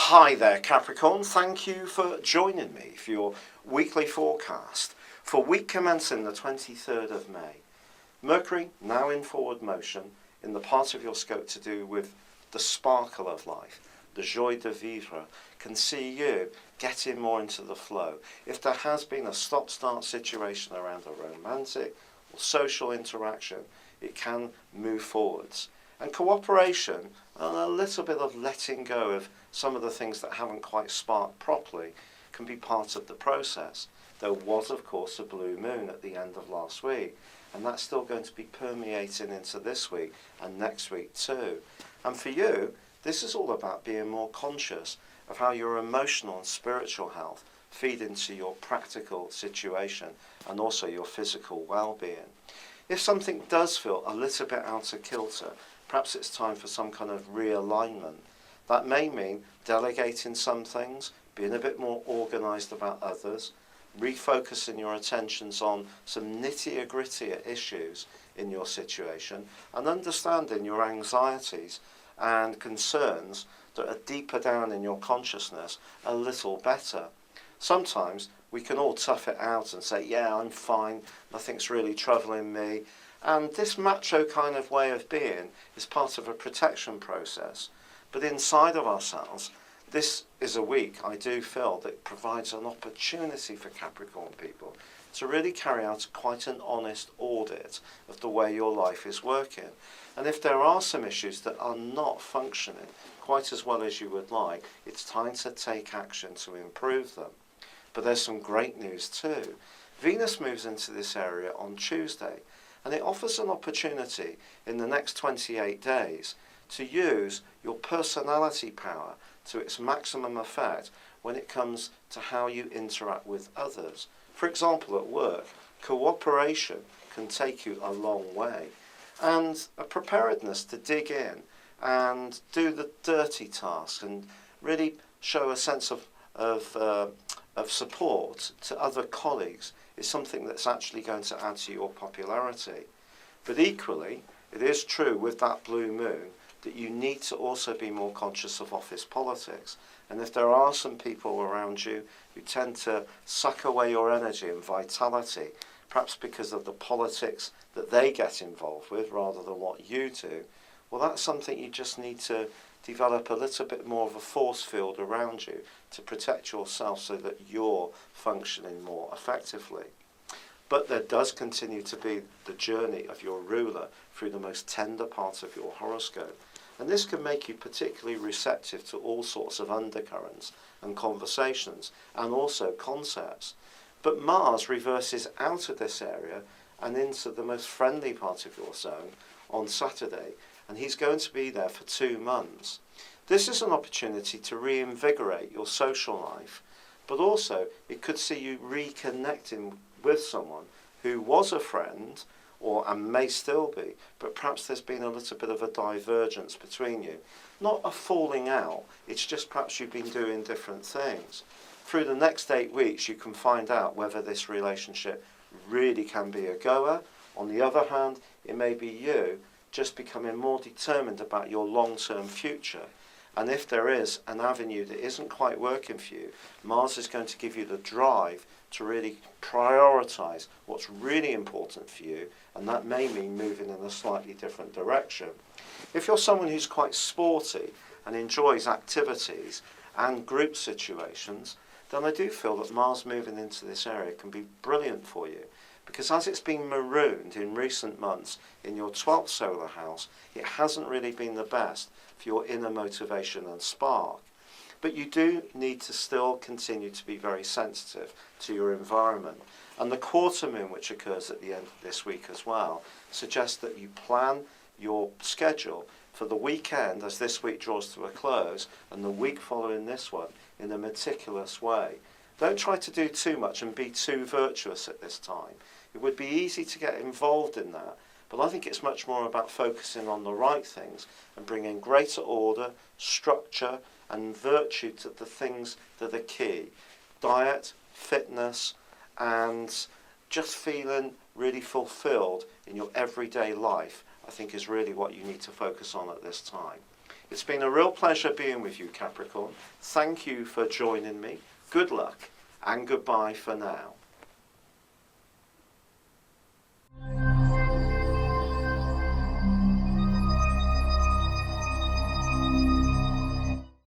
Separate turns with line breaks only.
Hi there, Capricorn. Thank you for joining me for your weekly forecast for week commencing the 23rd of May. Mercury, now in forward motion, in the part of your scope to do with the sparkle of life, the joie de vivre, can see you getting more into the flow. If there has been a stop-start situation around a romantic or social interaction, it can move forwards. And cooperation and a little bit of letting go of some of the things that haven't quite sparked properly can be part of the process. There was, of course, a blue moon at the end of last week, and that's still going to be permeating into this week and next week too. And for you, this is all about being more conscious of how your emotional and spiritual health feed into your practical situation and also your physical well-being. If something does feel a little bit out of kilter, perhaps it's time for some kind of realignment. That may mean delegating some things, being a bit more organised about others, refocusing your attentions on some nitty-grittier issues in your situation, and understanding your anxieties and concerns that are deeper down in your consciousness a little better. Sometimes we can all tough it out and say, yeah, I'm fine, nothing's really troubling me. And this macho kind of way of being is part of a protection process. But inside of ourselves, this is a week, I do feel, that provides an opportunity for Capricorn people to really carry out quite an honest audit of the way your life is working. And if there are some issues that are not functioning quite as well as you would like, it's time to take action to improve them. But there's some great news too. Venus moves into this area on Tuesday, and it offers an opportunity in the next 28 days to use your personality power to its maximum effect when it comes to how you interact with others. For example, at work, cooperation can take you a long way, and a preparedness to dig in and do the dirty task and really show a sense of support to other colleagues is something that's actually going to add to your popularity. But equally, it is true with that blue moon that you need to also be more conscious of office politics. And if there are some people around you who tend to suck away your energy and vitality, perhaps because of the politics that they get involved with rather than what you do, well, that's something you just need to develop a little bit more of a force field around you to protect yourself so that you're functioning more effectively. But there does continue to be the journey of your ruler through the most tender part of your horoscope. And this can make you particularly receptive to all sorts of undercurrents and conversations and also concepts. But Mars reverses out of this area and into the most friendly part of your zone on Saturday, and he's going to be there for 2 months. This is an opportunity to reinvigorate your social life, but also it could see you reconnecting with someone who was a friend and may still be, but perhaps there's been a little bit of a divergence between you. Not a falling out, it's just perhaps you've been doing different things. Through the next 8 weeks you can find out whether this relationship really can be a goer. On the other hand, it may be you just becoming more determined about your long-term future. And if there is an avenue that isn't quite working for you, Mars is going to give you the drive to really prioritise what's really important for you, and that may mean moving in a slightly different direction. If you're someone who's quite sporty and enjoys activities and group situations, then I do feel that Mars moving into this area can be brilliant for you, because as it's been marooned in recent months in your 12th solar house, it hasn't really been the best for your inner motivation and spark. But you do need to still continue to be very sensitive to your environment. And the quarter moon, which occurs at the end of this week as well, suggests that you plan your schedule for the weekend as this week draws to a close and the week following this one in a meticulous way. Don't try to do too much and be too virtuous at this time. It would be easy to get involved in that, but I think it's much more about focusing on the right things and bringing greater order, structure and virtue to the things that are key. Diet, fitness, and just feeling really fulfilled in your everyday life, I think is really what you need to focus on at this time. It's been a real pleasure being with you, Capricorn. Thank you for joining me. Good luck and goodbye for now.